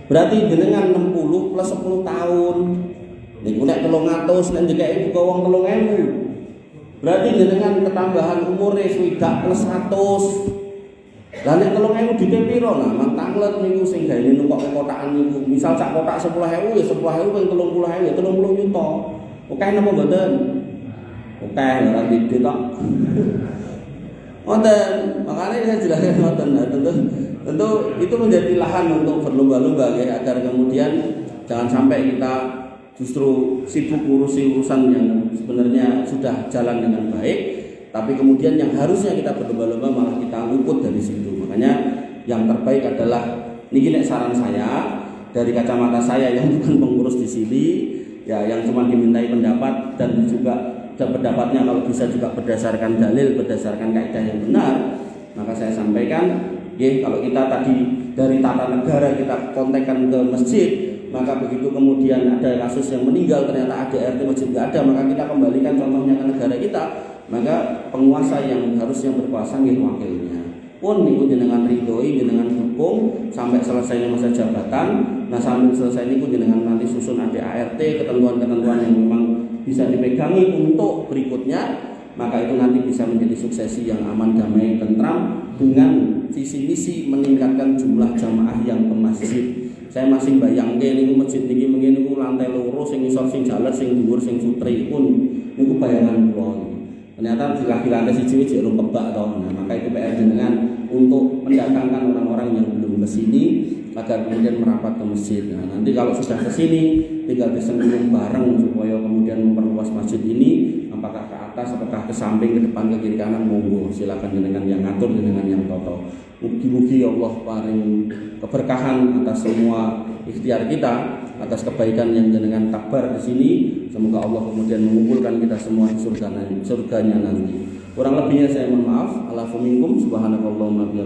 Berarti jenengan 60 plus 10 tahun. Niku nek 300 nek dikek buka wong 3000. Berarti jenengan ketambahan umure swidak plus 100. Lah nek 3000 dite piro lah? Mang tanglet niku sing gawe numpak kotakan niku. Misal sak kotak 10.000 ya 10.000 ping 30.000 30 juta. Oke napa mboten? Oke ora dite tok. Wonten, makanya saya jelaskan wonten. Tentu itu menjadi lahan untuk berlomba-lomba ya, agar kemudian jangan sampai kita justru sibuk ngurusi urusan yang sebenarnya sudah jalan dengan baik, tapi kemudian yang harusnya kita berlomba-lomba malah kita luput dari situ. Makanya yang terbaik adalah ini saran saya dari kacamata saya yang bukan pengurus di sini, ya yang cuma dimintai pendapat dan juga pendapatnya kalau bisa juga berdasarkan dalil, berdasarkan kaidah yang benar. Maka saya sampaikan, kalau kita tadi dari tata negara kita kontekkan ke masjid, maka begitu kemudian ada kasus yang meninggal ternyata ADRT masjid nggak ada, maka kita kembalikan contohnya ke negara kita. Maka penguasa yang harusnya berkuasa nggih wakilnya. Pun niku jenengan ridhoi, jenengan dukung sampai selesai masa jabatan. Nah sambil selesai niku jenengan nanti susun ADART, ketentuan-ketentuan yang memang bisa dipegangi untuk berikutnya, maka itu nanti bisa menjadi suksesi yang aman, damai, tentram dengan visi misi meningkatkan jumlah jamaah yang ke masjid. Saya masih bayangke niku masjid niki mungkin niku lantai loro sing isor sing jaler sing dhuwur sing sutri pun niku bayangan kula. Ternyata di lantai siji wis jero kebak to. Nah, maka itu PR jenengan untuk mendatangkan orang-orang yang belum ke sini agar kemudian merapat ke masjid. Nah, nanti kalau sudah ke sini tinggal disengkuyung bareng supaya kemudian memperluas masjid ini, apakah ke atas, apakah ke samping, ke depan, ke kiri kanan, monggo silakan jenengan yang ngatur, jenengan yang toto. Mugi-mugi Allah paring keberkahan atas semua ikhtiar kita, atas kebaikan yang jenengan takbar di sini. Semoga Allah kemudian mengumpulkan kita semua di surganya nanti. Kurang lebihnya saya mohon maaf. Alafu minkum subhanakallahumma bihamdika.